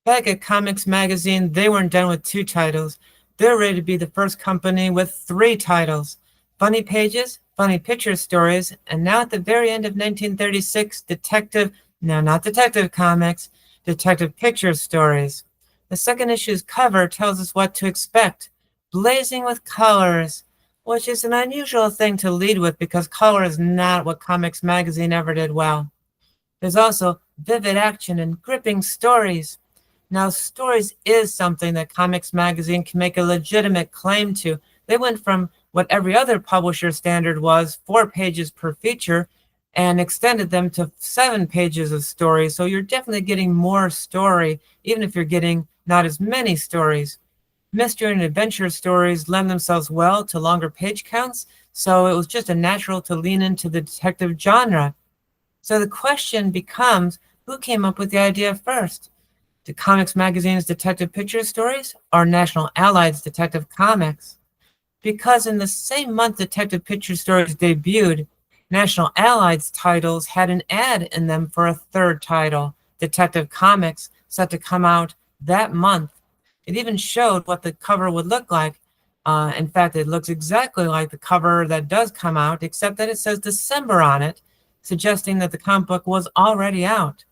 Back at Comics Magazine, they weren't done with 2 titles. They're ready to be the first company with 3 titles. Funny Pages, Funny Picture Stories, and now at the very end of 1936, not Detective Comics, Detective Picture Stories. The second issue's cover tells us what to expect. Blazing with colors, which is an unusual thing to lead with because color is not what Comics Magazine ever did well. There's also vivid action and gripping stories. Now, stories is something that Comics Magazine can make a legitimate claim to. They went from what every other publisher standard was, 4 pages per feature, and extended them to 7 pages of story. So you're definitely getting more story, even if you're getting not as many stories. Mystery and adventure stories lend themselves well to longer page counts, so it was just a natural to lean into the detective genre. So the question becomes, who came up with the idea first? Did Comics Magazine's Detective Picture Stories or National Allied's Detective Comics? Because in the same month Detective Picture Stories debuted, National Allied's titles had an ad in them for a third title, Detective Comics, set to come out that month. It even showed what the cover would look like. In fact, it looks exactly like the cover that does come out, except that it says December on it, suggesting that the comic book was already out.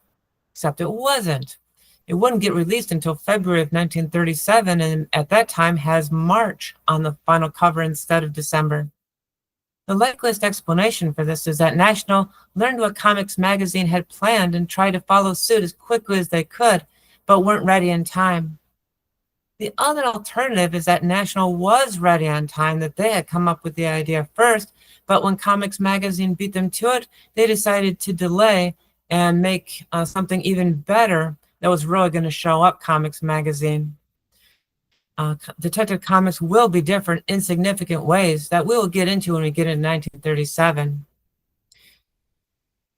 Except it wasn't. It wouldn't get released until February of 1937, and at that time has March on the final cover instead of December. The likeliest explanation for this is that National learned what Comics Magazine had planned and tried to follow suit as quickly as they could, but weren't ready in time. The other alternative is that National was ready on time, that they had come up with the idea first, but when Comics Magazine beat them to it, they decided to delay and make something even better that was really going to show up Comics Magazine. Detective Comics will be different in significant ways that we will get into when we get into 1937.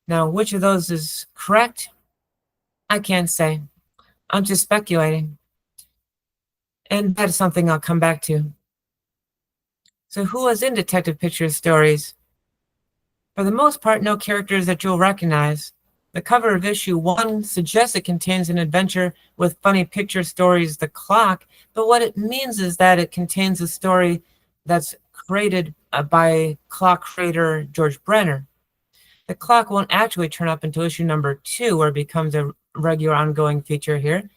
Now, which of those is correct? I can't say. I'm just speculating. And that is something I'll come back to. So who was in Detective Picture Stories? For the most part, no characters that you'll recognize. The cover of issue 1 suggests it contains an adventure with Funny Picture Stories, The Clock, but what it means is that it contains a story that's created by clock creator George Brenner. The Clock won't actually turn up until issue number 2, where it becomes a regular ongoing feature here.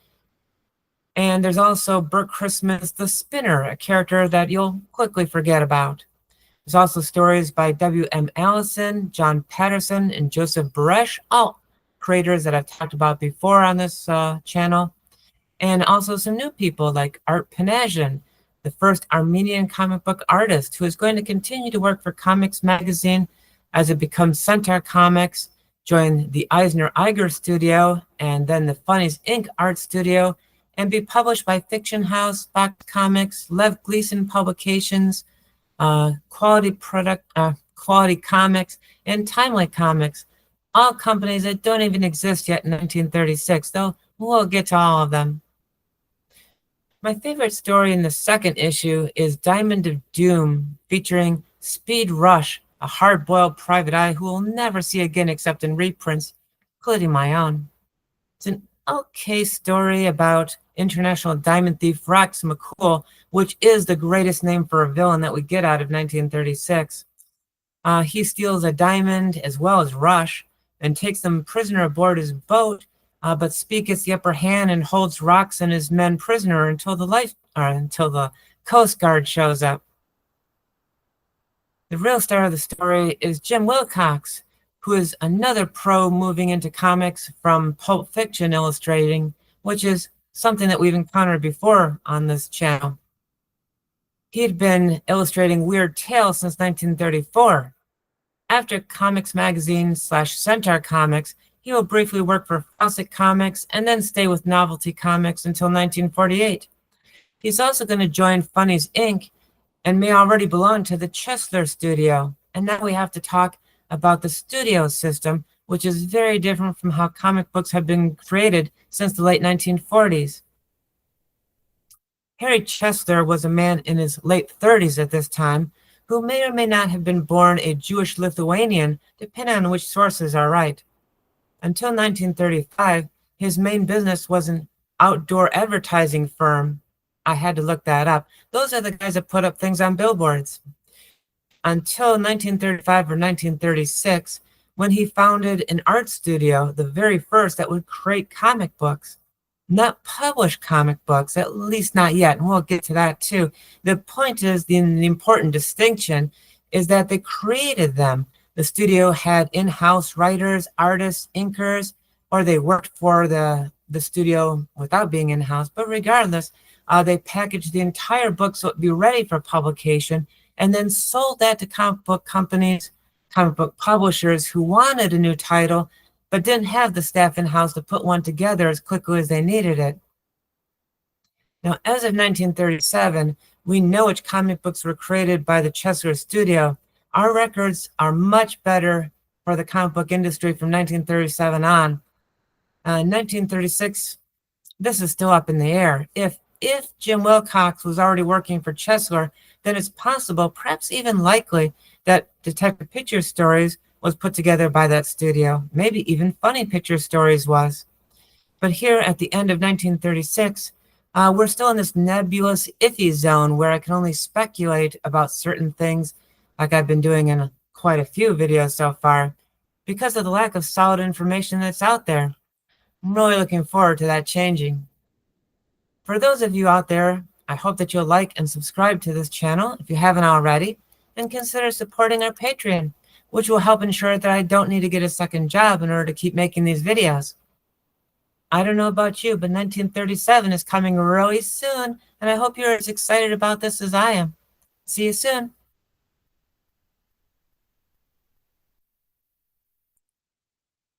And there's also Bert Christmas the Spinner, a character that you'll quickly forget about. There's also stories by W.M. Allison, John Patterson, and Joseph Baresh, all creators that I've talked about before on this channel. And also some new people like Art Pinajian, the first Armenian comic book artist who is going to continue to work for Comics Magazine as it becomes Centaur Comics, join the Eisner Iger Studio, and then the Funnies Inc. Art Studio, and be published by Fiction House, Fox Comics, Lev Gleason Publications, Quality Comics, and Timely Comics, all companies that don't even exist yet in 1936, though we'll get to all of them. My favorite story in the second issue is Diamond of Doom, featuring Speed Rush, a hard-boiled private eye who we'll never see again except in reprints, including my own. It's an okay story about international diamond thief Rex McCool, which is the greatest name for a villain that we get out of 1936. He steals a diamond as well as Rush and takes them prisoner aboard his boat, but Speed gets the upper hand and holds Rox and his men prisoner until the Coast Guard shows up. The real star of the story is Jim Wilcox, who is another pro moving into comics from Pulp Fiction illustrating, which is something that we've encountered before on this channel. He had been illustrating Weird Tales since 1934. After Comics Magazine / Centaur Comics, he will briefly work for Fawcett Comics and then stay with Novelty Comics until 1948. He's also going to join Funnies Inc. and may already belong to the Chesler Studio. And now we have to talk about the studio system, which is very different from how comic books have been created since the late 1940s. Harry Chesler was a man in his late 30s at this time, who may or may not have been born a Jewish Lithuanian, depending on which sources are right. Until 1935, his main business was in outdoor advertising firm. I had to look that up. Those are the guys that put up things on billboards. Until 1935 or 1936, when he founded an art studio, the very first that would create comic books. Not published comic books, at least not yet, and we'll get to that too. The point is, the important distinction is that they created them. The studio had in-house writers, artists, inkers, or they worked for the studio without being in-house, but regardless, they packaged the entire book so it would be ready for publication, and then sold that to comic book companies, comic book publishers who wanted a new title, but didn't have the staff in-house to put one together as quickly as they needed it. Now, as of 1937, we know which comic books were created by the Chesler Studio. Our records are much better for the comic book industry from 1937 on. In 1936, this is still up in the air. If Jim Wilcox was already working for Chesler, then it's possible, perhaps even likely, that Detective Picture Stories was put together by that studio. Maybe even Funny Picture Stories was. But here at the end of 1936, we're still in this nebulous, iffy zone where I can only speculate about certain things, like I've been doing in quite a few videos so far, because of the lack of solid information that's out there. I'm really looking forward to that changing. For those of you out there, I hope that you'll like and subscribe to this channel if you haven't already, and consider supporting our Patreon, which will help ensure that I don't need to get a second job in order to keep making these videos. I don't know about you, but 1937 is coming really soon, and I hope you're as excited about this as I am. See you soon.